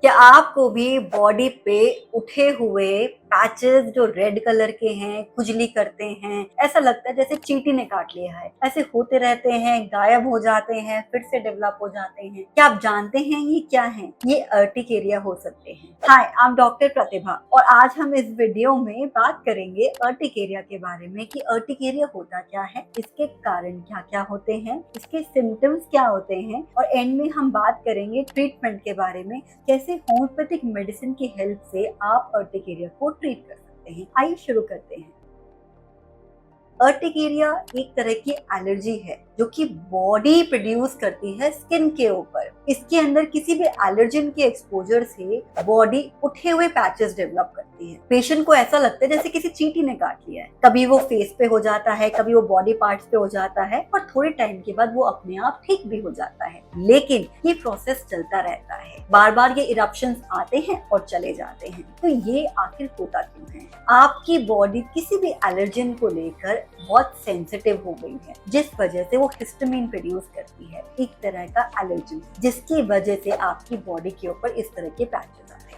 क्या आपको भी बॉडी पे उठे हुए पैचेस जो रेड कलर के हैं खुजली करते हैं, ऐसा लगता है जैसे चींटी ने काट लिया है। ऐसे होते रहते हैं, गायब हो जाते हैं, फिर से डेवलप हो जाते हैं। क्या आप जानते हैं ये क्या है? ये अर्टिकेरिया हो सकते हैं। हाय, आई एम डॉक्टर प्रतिभा और आज हम इस वीडियो में बात करेंगे अर्टिकेरिया के बारे में कि अर्टिकेरिया होता क्या है, इसके कारण क्या क्या होते हैं, इसके सिम्टम्स क्या होते हैं और एंड में हम बात करेंगे ट्रीटमेंट के बारे में, कैसे होम्योपैथिक मेडिसिन की हेल्प से आप अर्टिकेरिया को ट्रीट कर सकते हैं। आइए शुरू करते हैं। अर्टिकेरिया एक तरह की एलर्जी है जो कि बॉडी प्रोड्यूस करती है स्किन के ऊपर। इसके अंदर किसी भी एलर्जन के एक्सपोजर से बॉडी उठे हुए पैचेस डेवलप करती है। पेशेंट को ऐसा लगता है जैसे किसी चींटी ने काट लिया है। कभी वो फेस पे हो जाता है, कभी वो बॉडी पार्ट्स पे हो जाता है और थोड़े टाइम के बाद वो अपने आप ठीक भी हो जाता है। लेकिन ये प्रोसेस चलता रहता है, बार बार ये इरप्शंस आते हैं और चले जाते हैं। तो ये आखिर होता क्यों है? आपकी बॉडी किसी भी एलर्जन को लेकर बहुत सेंसिटिव हो गई है, जिस वजह से वो हिस्टामिन प्रोड्यूस करती है, एक तरह का एलर्जन, जिसकी वजह से आपकी बॉडी के ऊपर इस तरह के पैचेस आते हैं।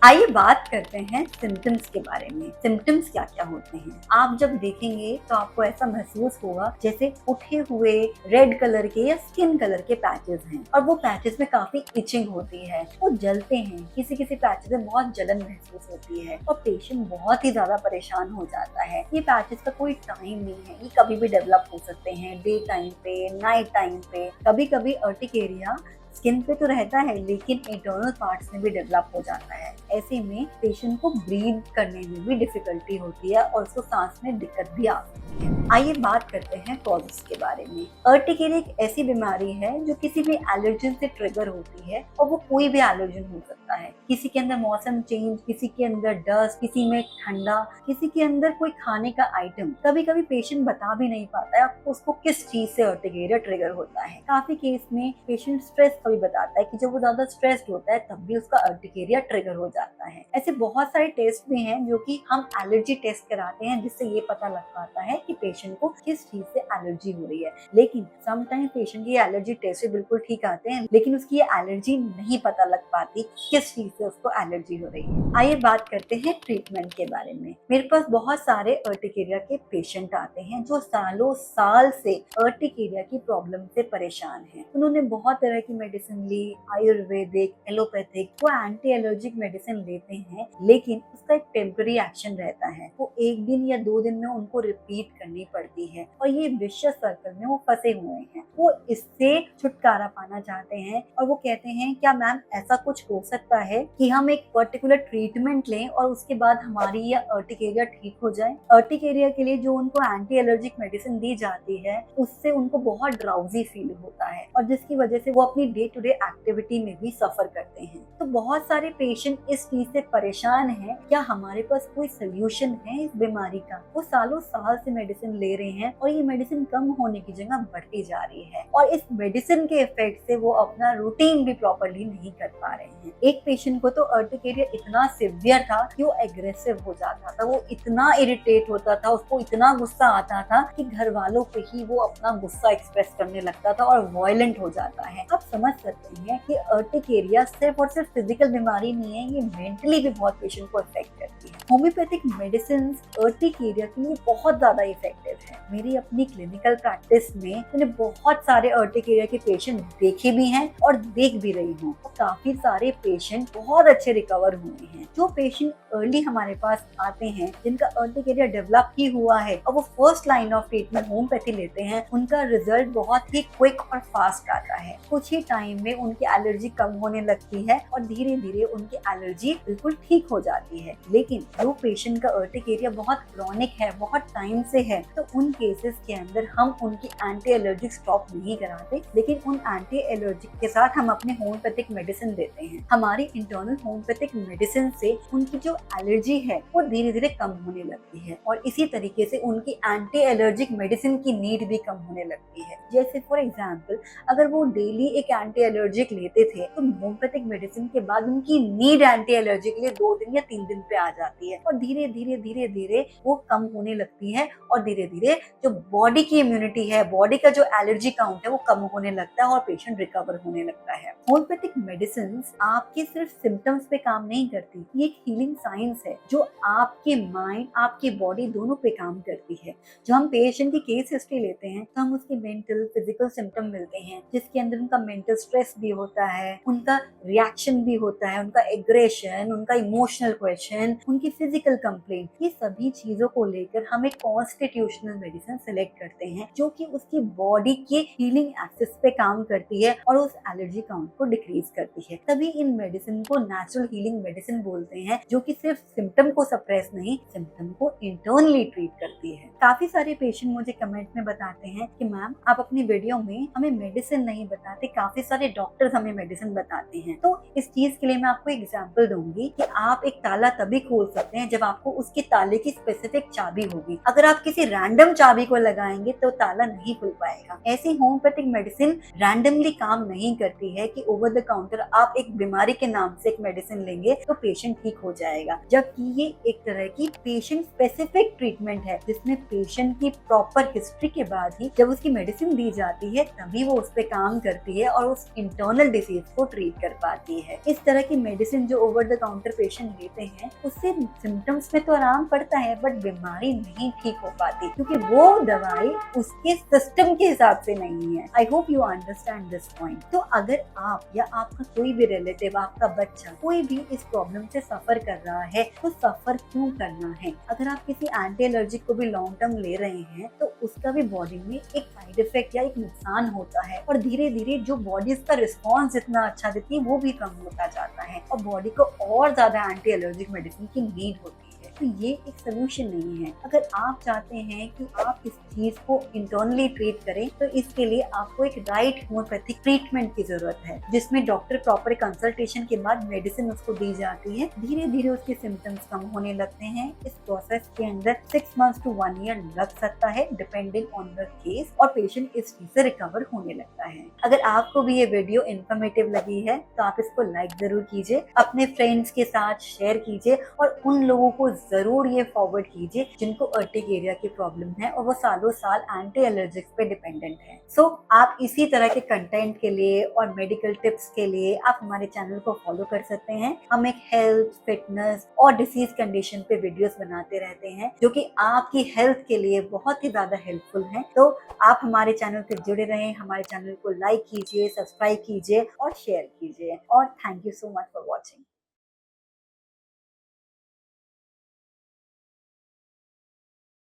आइए बात करते हैं सिम्टम्स के बारे में। सिम्टम्स क्या क्या होते हैं? आप जब देखेंगे तो आपको ऐसा महसूस होगा जैसे उठे हुए रेड कलर के या स्किन कलर के पैचेस हैं और वो पैचेस में काफी इचिंग होती है, वो जलते हैं। किसी किसी पैचेस में बहुत जलन महसूस होती है और पेशेंट बहुत ही ज्यादा परेशान हो जाता है। ये पैचेस का कोई टाइम नहीं है, ये कभी भी डेवलप हो सकते हैं, डे टाइम पे, नाइट टाइम पे। कभी कभी अर्टिकेरिया स्किन पे तो रहता है लेकिन इंटरनल पार्ट्स में भी डेवलप हो जाता है। ऐसे में पेशेंट को ब्रीथ करने में भी डिफिकल्टी होती है और उसको सांस में दिक्कत भी आ सकती है। आइए बात करते हैं कॉजेस के बारे में। अर्टिकेरिया एक ऐसी बीमारी है जो किसी भी एलर्जन से ट्रिगर होती है और वो कोई भी एलर्जन हो सकता है। किसी के अंदर मौसम चेंज, किसी के अंदर डस्ट, किसी में ठंडा, किसी के अंदर कोई खाने का आइटम। कभी कभी पेशेंट बता भी नहीं पाता है उसको किस चीज से अर्टिकेरिया ट्रिगर होता है। काफी केस में पेशेंट स्ट्रेस कभी बताता है कि जब वो ज्यादा स्ट्रेस्ड होता है तब भी उसका अर्टिकेरिया ट्रिगर हो जाता है। ऐसे बहुत सारे टेस्ट भी हैं जो कि हम एलर्जी टेस्ट कराते हैं, जिससे ये पता लग पाता है कि पेशेंट को किस चीज से एलर्जी हो रही है। लेकिन समटाइम पेशेंट की एलर्जी टेस्ट से बिल्कुल ठीक आते हैं लेकिन उसकी ये एलर्जी नहीं पता लग पाती किस चीज से उसको एलर्जी हो रही है। आइए बात करते हैं ट्रीटमेंट के बारे में। मेरे पास बहुत सारे अर्टिकेरिया के पेशेंट आते हैं जो सालों साल से अर्टिकेरिया की प्रॉब्लम से परेशान हैं। उन्होंने बहुत तरह की मेडिसिन ली, आयुर्वेदिक, एलोपैथिक, वो एंटी एलर्जिक मेडिसिन लेते हैं लेकिन उसका एक टेम्पररी एक्शन रहता है। वो एक दिन या 2 दिन में उनको रिपीट करनी पड़ती है और ये विशियस सर्कल में वो फंसे हुए हैं। वो इससे छुटकारा पाना चाहते हैं और वो कहते हैं क्या मैम ऐसा कुछ हो सकता है कि हम एक पर्टिकुलर ट्रीटमेंट लें और उसके बाद हमारी ये अर्टिकेरिया ठीक हो जाए? अर्टिकेरिया के लिए जो उनको एंटी एलर्जिक मेडिसिन दी जाती है उससे उनको बहुत ड्राउजी फील होता है और जिसकी वजह से वो अपनी डे टू डे एक्टिविटी में भी सफर करते हैं। तो बहुत सारे पेशेंट इस चीज से परेशान हैं, क्या हमारे पास कोई सोल्यूशन है इस बीमारी का? वो सालों साल से मेडिसिन ले रहे हैं और ये मेडिसिन कम होने की जगह बढ़ती जा रही है और इस मेडिसिन के इफेक्ट से वो अपना रूटीन भी प्रॉपर्ली नहीं कर पा रहे हैं। एक पेशेंट को तो अर्टिकेरिया इतना सिवियर था कि वो एग्रेसिव हो जाता था, वो इतना इरिटेट होता था, उसको इतना गुस्सा आता था कि घर वालों पे ही वो अपना गुस्सा एक्सप्रेस करने लगता था और वायलेंट हो जाता है। आप समझ सकते हैं कि अर्टिकेरिया सिर्फ और सिर्फ फिजिकल बीमारी नहीं है, ये मेंटली भी बहुत पेशेंट को इफेक्ट करती है। होम्योपैथिक मेडिसिन अर्टिकेरिया के लिए बहुत ज्यादा इफेक्टिव है। मेरी अपनी क्लिनिकल प्रैक्टिस में मैंने बहुत सारे अर्टिकेरिया के पेशेंट देखे भी हैं और देख भी रही हूँ। काफी सारे पेशेंट बहुत अच्छे रिकवर हुए हैं। जो पेशेंट अर्ली हमारे पास आते हैं जिनका अर्टिकेरिया डेवलप ही हुआ है और वो first line of treatment homeopathy लेते हैं, उनका रिजल्ट बहुत ही क्विक और फास्ट आता है। कुछ ही टाइम में उनकी एलर्जी कम होने लगती है और धीरे धीरे उनकी एलर्जी बिल्कुल ठीक हो जाती है। लेकिन जो पेशेंट का अर्टिकेरिया बहुत क्रॉनिक है, बहुत टाइम से है, तो उन केसेस के अंदर हम उनकी एंटी एलर्जिक स्टॉप नहीं कराते लेकिन उन एंटी एलर्जिक के साथ हम अपने होम्योपैथिक मेडिसिन देते हैं। हमारी इंटरनल होम्योपैथिक मेडिसिन से उनकी जो एलर्जी है वो धीरे धीरे कम होने लगती है और इसी तरीके से उनकी एंटी एलर्जिक मेडिसिन की नीड भी कम होने लगती है। जैसे फॉर एग्जाम्पल अगर वो डेली एक एंटी एलर्जिक लेते थे तो होम्योपैथिक मेडिसिन मेडिसिन के बाद उनकी नीड एंटी एलर्जी के लिए 2 दिन या 3 दिन पे आ जाती है और धीरे धीरे धीरे धीरे वो कम होने लगती है और धीरे धीरे जो बॉडी की इम्यूनिटी है, बॉडी का जो एलर्जी काउंट है वो कम होने लगता है और पेशेंट रिकवर होने लगता है। होम्योपैथिक मेडिसिन आपके सिर्फ सिम्टम्स पे काम नहीं करती, ये एक हीलिंग साइंस है जो आपके माइंड, आपकी बॉडी दोनों पे काम करती है। जब हम पेशेंट की केस हिस्ट्री लेते हैं तो हम उसके मेंटल फिजिकल सिम्टम मिलते हैं जिसके अंदर उनका मेंटल स्ट्रेस भी होता है, उनका रिएक्शन भी होता है, उनका एग्रेशन, उनका इमोशनल क्वेश्चन, उनकी फिजिकल कंप्लेंट, ये सभी चीजों को लेकर हम एक कॉन्स्टिट्यूशनल मेडिसिन सेलेक्ट करते हैं जो कि उसकी बॉडी के हीलिंग एक्सिस पे काम करती है और उस एलर्जी काउंट को डिक्रीज करती है। तभी इन मेडिसिन को नेचुरल हीलिंग मेडिसिन बोलते हैं जो कि सिर्फ सिम्टम को सप्रेस नहीं, सिम्टम को इंटरनली ट्रीट करती है। काफी सारे पेशेंट मुझे कमेंट में बताते हैं कि मैम आप अपनी वीडियो में हमें मेडिसिन नहीं बताते, काफी सारे डॉक्टर्स हमें मेडिसिन बताते हैं। तो इस चीज के लिए मैं आपको एग्जांपल दूंगी कि आप एक ताला तभी खोल सकते हैं जब आपको उसके ताले की स्पेसिफिक चाबी होगी। अगर आप किसी रैंडम चाबी को लगाएंगे तो ताला नहीं खुल पाएगा। ऐसी होम्योपैथिक मेडिसिन रैंडमली काम नहीं करती है कि ओवर द काउंटर आप एक बीमारी के नाम से एक मेडिसिन लेंगे तो पेशेंट ठीक हो जाएगा, जबकि ये एक तरह की पेशेंट स्पेसिफिक ट्रीटमेंट है जिसमें पेशेंट की प्रॉपर हिस्ट्री के बाद ही जब उसकी मेडिसिन दी जाती है तभी वो उस पर काम करती है और उस इंटरनल डिसीज को ट्रीट कर पाती है। इस तरह की मेडिसिन जो ओवर द काउंटर पेशेंट लेते हैं उससे सिम्टम्स में तो आराम पड़ता है बट बीमारी नहीं ठीक हो पाती क्योंकि वो दवाई उसके सिस्टम के हिसाब से नहीं है। I hope you understand this point. तो अगर आप या आपका कोई भी रिलेटिव, आपका बच्चा कोई भी इस प्रॉब्लम से सफर कर रहा है तो सफर क्यों करना है? अगर आप किसी एंटी एलर्जिक को भी लॉन्ग टर्म ले रहे हैं तो उसका भी बॉडी में एक साइड इफेक्ट या एक नुकसान होता है और धीरे धीरे जो बॉडी इसका रिस्पॉन्स जितना अच्छा देती है वो भी कम होता जाता है और बॉडी को और ज्यादा एंटी एलर्जिक मेडिसिन की नीड होती है। तो ये एक सोल्यूशन नहीं है। अगर आप चाहते हैं कि आप इस चीज को इंटरनली ट्रीट करें तो इसके लिए आपको एक राइट होम्योपैथिक ट्रीटमेंट की जरूरत है जिसमें डॉक्टर प्रॉपर कंसल्टेशन के बाद मेडिसिन उसको दी जाती है। धीरे धीरे उसके सिम्टम्स कम होने लगते हैं। इस प्रोसेस के अंदर 6 months to 1 year लग सकता है डिपेंडिंग ऑन द केस और पेशेंट इस चीज से रिकवर होने लगता है। अगर आपको भी ये वीडियो इन्फॉर्मेटिव लगी है तो आप इसको लाइक जरूर कीजिए, अपने फ्रेंड्स के साथ शेयर कीजिए और उन लोगों को जरूर ये फॉरवर्ड कीजिए जिनको अर्टिक एरिया की प्रॉब्लम है और वो सालों साल एंटी एलर्जिक्स पे डिपेंडेंट है। सो आप इसी तरह के कंटेंट के लिए और मेडिकल टिप्स के लिए आप हमारे चैनल को फॉलो कर सकते हैं। हम एक हेल्थ, फिटनेस और डिसीज कंडीशन पे वीडियोस बनाते रहते हैं जो कि आपकी हेल्थ के लिए बहुत ही ज्यादा हेल्पफुल है। तो आप हमारे चैनल से जुड़े रहें, हमारे चैनल को लाइक कीजिए, सब्सक्राइब कीजिए और शेयर कीजिए। और thank you so much for watching.